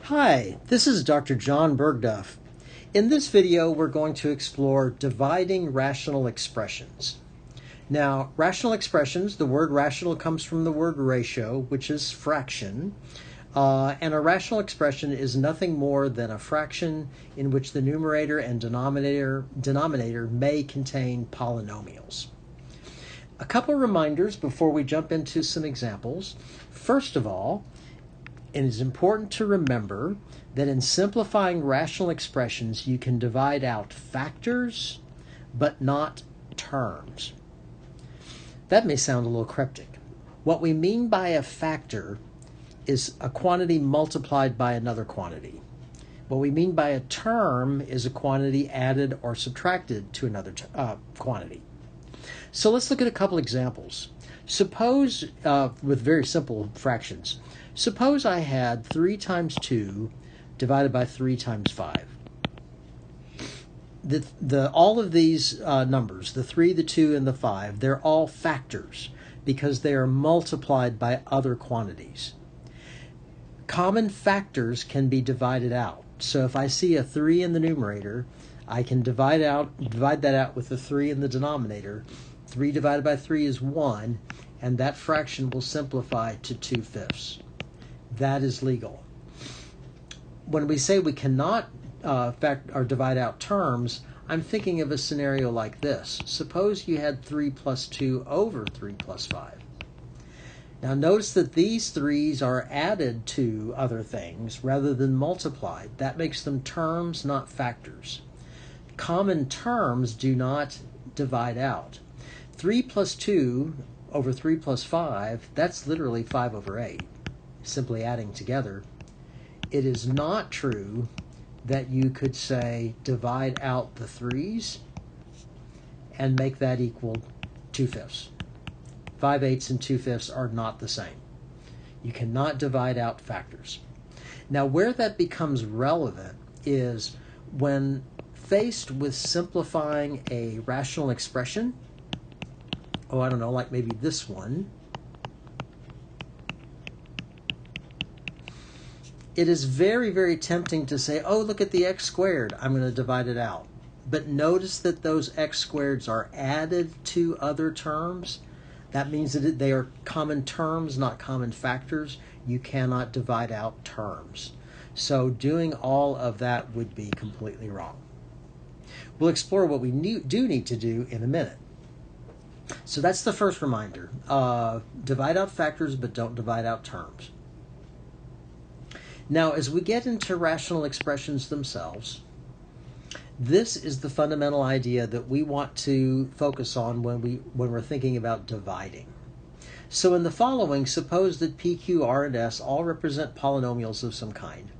Hi, this is Dr. John Bergduff. In this video, we're going to explore dividing rational expressions. Now, rational expressions, the word rational comes from the word ratio, which is fraction. And a rational expression is nothing more than a fraction in which the numerator and denominator may contain polynomials. A couple reminders before we jump into some examples. First of all, it is important to remember that in simplifying rational expressions, you can divide out factors, but not terms. That may sound a little cryptic. What we mean by a factor is a quantity multiplied by another quantity. What we mean by a term is a quantity added or subtracted to another quantity. So let's look at a couple examples. Suppose, with very simple fractions, suppose I had 3 times 2 divided by 3 times 5. All of these numbers, the 3, the 2, and the 5, they're all factors because they are multiplied by other quantities. Common factors can be divided out. So if I see a 3 in the numerator, I can divide that out with the 3 in the denominator. 3 divided by 3 is 1, and that fraction will simplify to 2/5. That is legal. When we say we cannot divide out terms, I'm thinking of a scenario like this. Suppose you had 3 plus 2 over 3 plus 5. Now notice that these 3's are added to other things rather than multiplied. That makes them terms, not factors. Common terms do not divide out. 3 plus 2 over 3 plus 5, that's literally 5 over 8, simply adding together. It is not true that you could say divide out the 3's and make that equal 2/5. 5/8 and 2/5 are not the same. You cannot divide out factors. Now, where that becomes relevant is when faced with simplifying a rational expression. I don't know, like maybe this one. It is very, very tempting to say, oh, look at the x squared. I'm going to divide it out. But notice that those x squareds are added to other terms. That means that they are common terms, not common factors. You cannot divide out terms. So doing all of that would be completely wrong. We'll explore what we do need to do in a minute. So that's the first reminder. Divide out factors, but don't divide out terms. Now, as we get into rational expressions themselves, this is the fundamental idea that we want to focus on when we're thinking about dividing. So in the following, suppose that P, Q, R, and S all represent polynomials of some kind.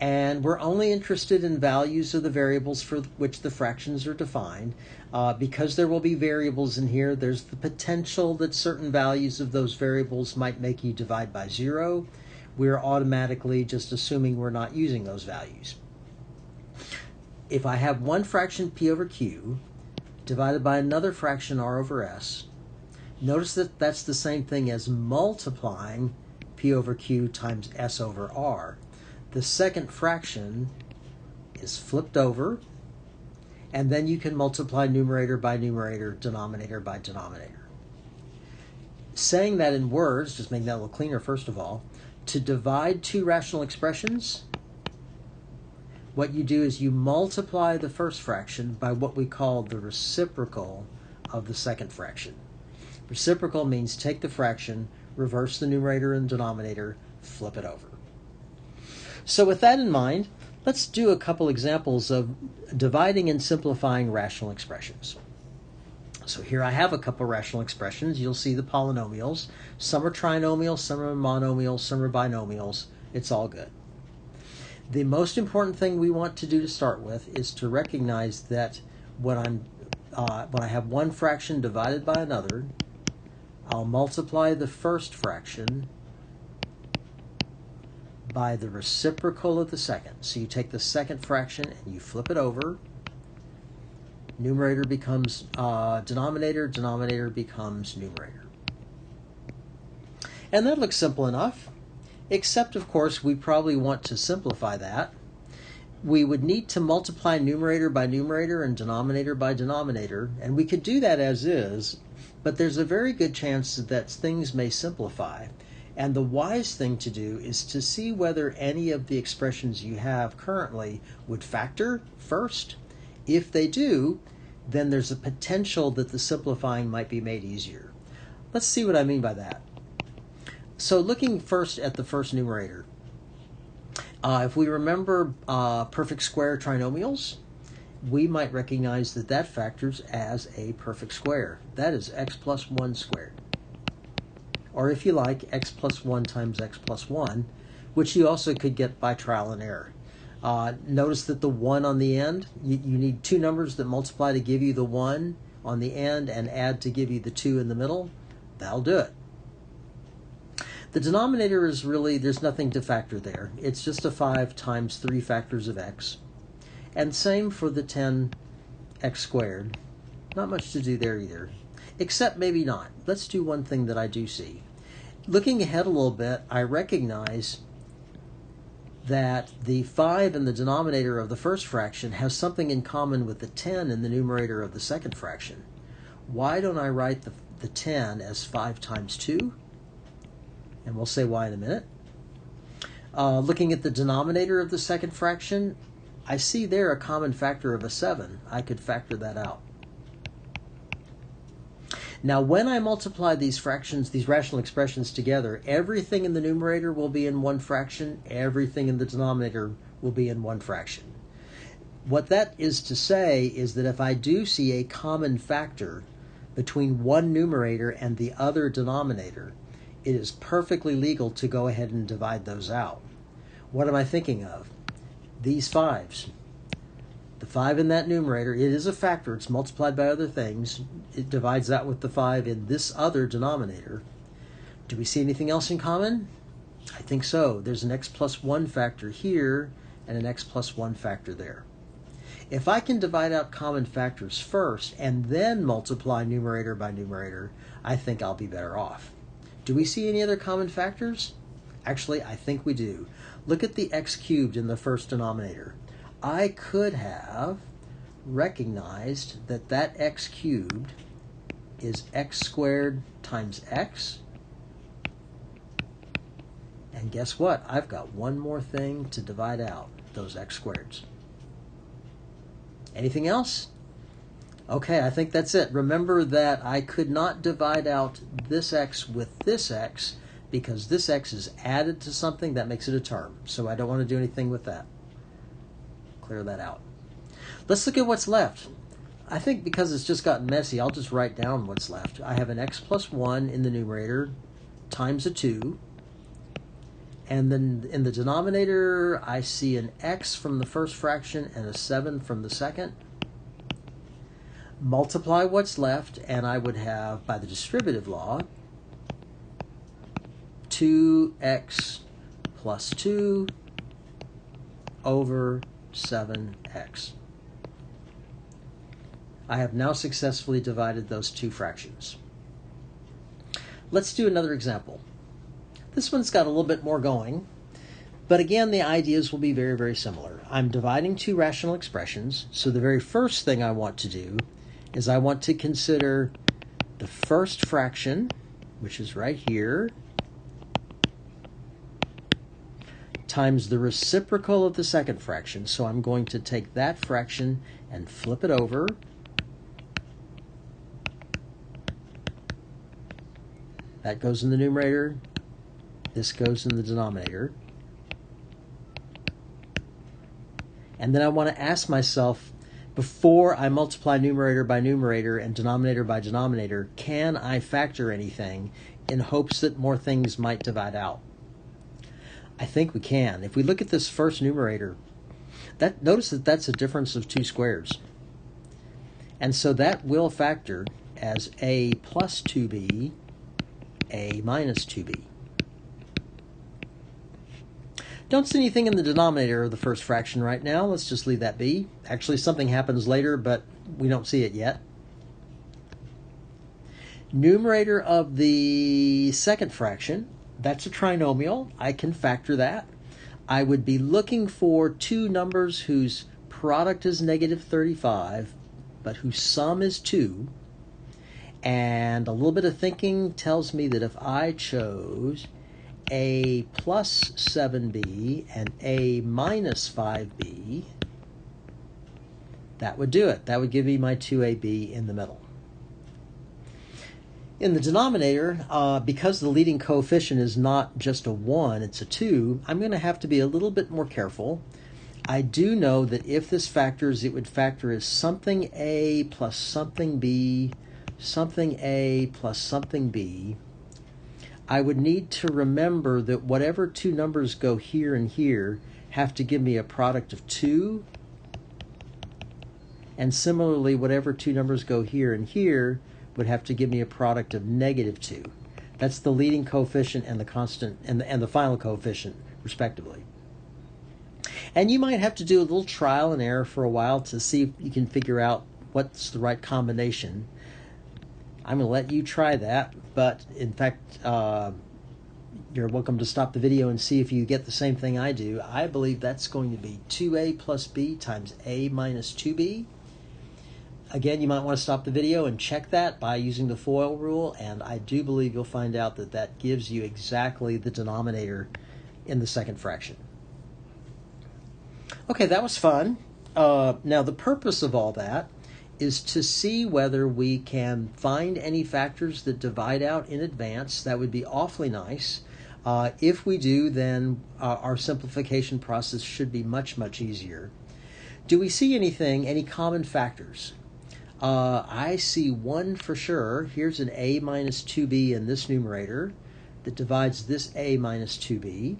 And we're only interested in values of the variables for which the fractions are defined. Because there will be variables in here, there's the potential that certain values of those variables might make you divide by 0. We're automatically just assuming we're not using those values. If I have one fraction P over Q divided by another fraction R over S, notice that that's the same thing as multiplying P over Q times S over R. The second fraction is flipped over, and then you can multiply numerator by numerator, denominator by denominator. Saying that in words, just making that a little cleaner first of all, to divide two rational expressions, what you do is you multiply the first fraction by what we call the reciprocal of the second fraction. Reciprocal means take the fraction, reverse the numerator and denominator, flip it over. So with that in mind, let's do a couple examples of dividing and simplifying rational expressions. So here I have a couple rational expressions. You'll see the polynomials. Some are trinomials, some are monomials, some are binomials. It's all good. The most important thing we want to do to start with is to recognize that when I have one fraction divided by another, I'll multiply the first fraction by the reciprocal of the second. So you take the second fraction and you flip it over. Numerator becomes denominator, denominator becomes numerator. And that looks simple enough. except of course we probably want to simplify that. We would need to multiply numerator by numerator and denominator by denominator, and we could do that as is, but there's a very good chance that things may simplify. And the wise thing to do is to see whether any of the expressions you have currently would factor first. If they do, then there's a potential that the simplifying might be made easier. Let's see what I mean by that. So looking first at the first numerator, if we remember perfect square trinomials, we might recognize that that factors as a perfect square. That is x plus 1 squared. Or if you like, x plus 1 times x plus 1, which you also could get by trial and error. Notice that the 1 on the end, you need two numbers that multiply to give you the 1 on the end and add to give you the 2 in the middle. That'll do it. The denominator is really, there's nothing to factor there. It's just a 5 times 3 factors of x. And same for the 10x squared. Not much to do there either. Except maybe not. Let's do one thing that I do see. Looking ahead a little bit, I recognize that the 5 in the denominator of the first fraction has something in common with the 10 in the numerator of the second fraction. Why don't I write the 10 as 5 times 2? And we'll say why in a minute. Looking at the denominator of the second fraction, I see there a common factor of a 7. I could factor that out. Now, when I multiply these fractions, these rational expressions together, everything in the numerator will be in one fraction, everything in the denominator will be in one fraction. What that is to say is that if I do see a common factor between one numerator and the other denominator, it is perfectly legal to go ahead and divide those out. What am I thinking of? These 5s. The 5 in that numerator, it is a factor, it's multiplied by other things. It divides out with the 5 in this other denominator. Do we see anything else in common? I think so. There's an x plus 1 factor here and an x plus 1 factor there. If I can divide out common factors first and then multiply numerator by numerator, I think I'll be better off. Do we see any other common factors? Actually, I think we do. Look at the x cubed in the first denominator. I could have recognized that that x cubed is x squared times x. And guess what? I've got one more thing to divide out, those x squareds. Anything else? Okay, I think that's it. Remember that I could not divide out this x with this x because this x is added to something that makes it a term. So I don't want to do anything with that. Clear that out. Let's look at what's left. I think because it's just gotten messy, I'll just write down what's left. I have an x plus 1 in the numerator times a 2. And then in the denominator, I see an x from the first fraction and a 7 from the second. Multiply what's left, and I would have, by the distributive law, 2x plus 2 over 7x. I have now successfully divided those two fractions. Let's do another example. This one's got a little bit more going, but again, the ideas will be very, very similar. I'm dividing two rational expressions, so the very first thing I want to do is I want to consider the first fraction, which is right here, times the reciprocal of the second fraction. So I'm going to take that fraction and flip it over. That goes in the numerator. This goes in the denominator. And then I want to ask myself, before I multiply numerator by numerator and denominator by denominator, can I factor anything in hopes that more things might divide out? I think we can. If we look at this first numerator, notice that that's a difference of 2 squares. And so that will factor as a plus 2b, a minus 2b. Don't see anything in the denominator of the first fraction right now. Let's just leave that be. Actually, something happens later, but we don't see it yet. Numerator of the second fraction, That's a trinomial. I can factor that. I would be looking for two numbers whose product is negative 35, but whose sum is 2. And a little bit of thinking tells me that if I chose a plus 7b and a minus 5b, that would do it. That would give me my 2ab in the middle. In the denominator, because the leading coefficient is not just a 1, it's a 2, I'm going to have to be a little bit more careful. I do know that if this factors, it would factor as something a plus something b, something a plus something b. I would need to remember that whatever two numbers go here and here have to give me a product of 2. And similarly, whatever two numbers go here and here would have to give me a product of negative 2. That's the leading coefficient and the constant and the final coefficient, respectively. And you might have to do a little trial and error for a while to see if you can figure out what's the right combination. I'm going to let you try that, but in fact, you're welcome to stop the video and see if you get the same thing I do. I believe that's going to be 2a plus b times a minus 2b. Again, you might want to stop the video and check that by using the FOIL rule, and I do believe you'll find out that that gives you exactly the denominator in the second fraction. Okay, that was fun. Now, the purpose of all that is to see whether we can find any factors that divide out in advance. That would be awfully nice. If we do, then our simplification process should be much, much easier. Do we see any common factors? I see one for sure. Here's an a minus 2b in this numerator that divides this a minus 2b.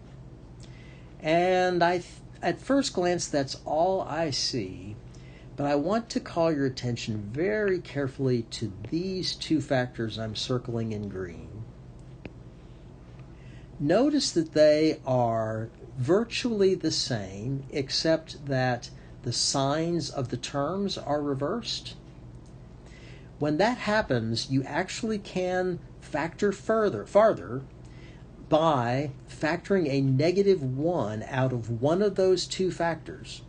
And at first glance, that's all I see. But I want to call your attention very carefully to these two factors I'm circling in green. Notice that they are virtually the same, except that the signs of the terms are reversed. When that happens, you actually can factor farther by factoring a negative 1 out of one of those two factors,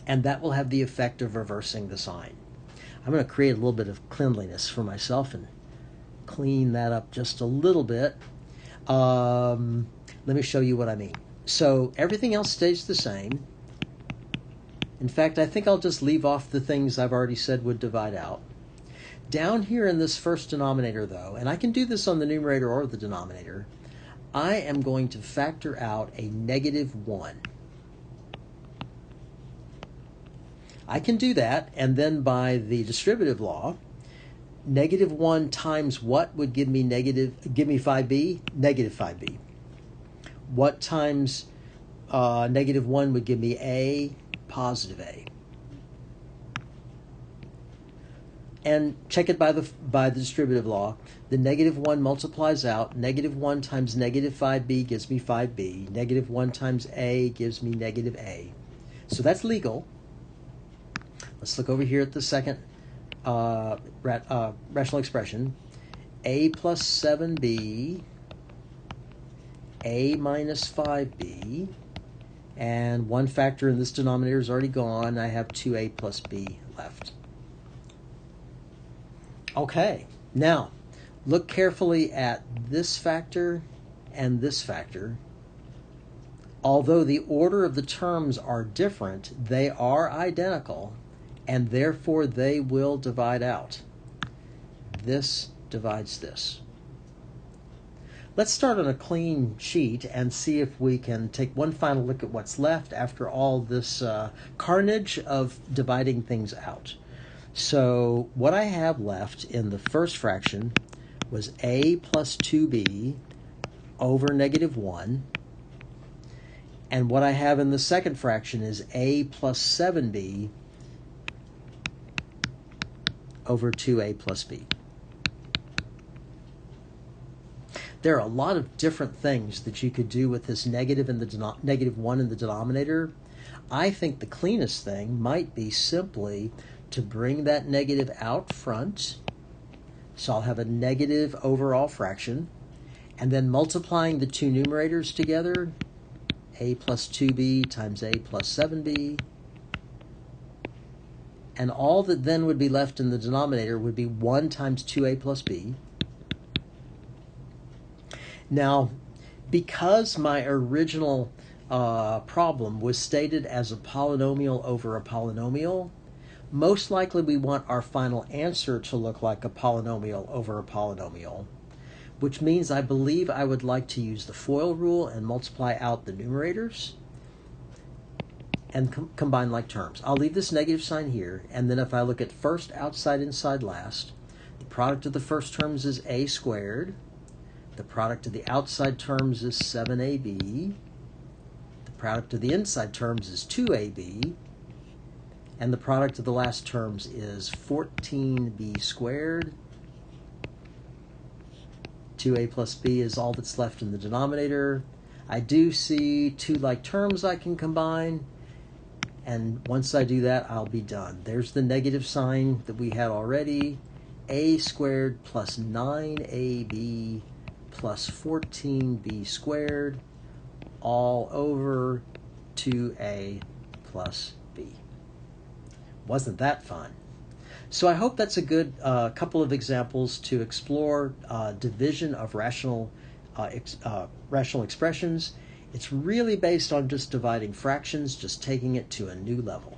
and that will have the effect of reversing the sign. I'm going to create a little bit of cleanliness for myself and clean that up just a little bit. Let me show you what I mean. So everything else stays the same. In fact, I think I'll just leave off the things I've already said would divide out. Down here in this first denominator, though, and I can do this on the numerator or the denominator, I am going to factor out a negative 1. I can do that, and then by the distributive law, negative 1 times what would give me 5b? Negative 5b. What times negative 1 would give me a? Positive a. And check it by the distributive law. The negative 1 multiplies out. Negative 1 times negative 5b gives me 5b. Negative 1 times a gives me negative a. So that's legal. Let's look over here at the second rational expression. A plus 7b, a minus 5b, and one factor in this denominator is already gone. I have 2a plus b left. Okay, now look carefully at this factor and this factor. Although the order of the terms are different, they are identical, and therefore they will divide out. This divides this. Let's start on a clean sheet and see if we can take one final look at what's left after all this carnage of dividing things out. So what I have left in the first fraction was a plus 2b over negative 1. And what I have in the second fraction is a plus 7b over 2a plus b. There are a lot of different things that you could do with this negative in the negative 1 in the denominator. I think the cleanest thing might be simply to bring that negative out front. So I'll have a negative overall fraction. and then multiplying the two numerators together, a plus 2b times a plus 7b, and all that then would be left in the denominator would be 1 times 2a plus b. Now, because my original problem was stated as a polynomial over a polynomial, most likely we want our final answer to look like a polynomial over a polynomial, which means I believe I would like to use the FOIL rule and multiply out the numerators and combine like terms. I'll leave this negative sign here, and then if I look at first, outside, inside, last, the product of the first terms is a squared, the product of the outside terms is 7ab, the product of the inside terms is 2ab, and the product of the last terms is 14b squared. 2a plus b is all that's left in the denominator. I do see two like terms I can combine, and once I do that, I'll be done. There's the negative sign that we had already. A squared plus 9ab plus 14b squared all over 2a plus b. Wasn't that fun? So I hope that's a good couple of examples to explore division of rational expressions. It's really based on just dividing fractions, just taking it to a new level.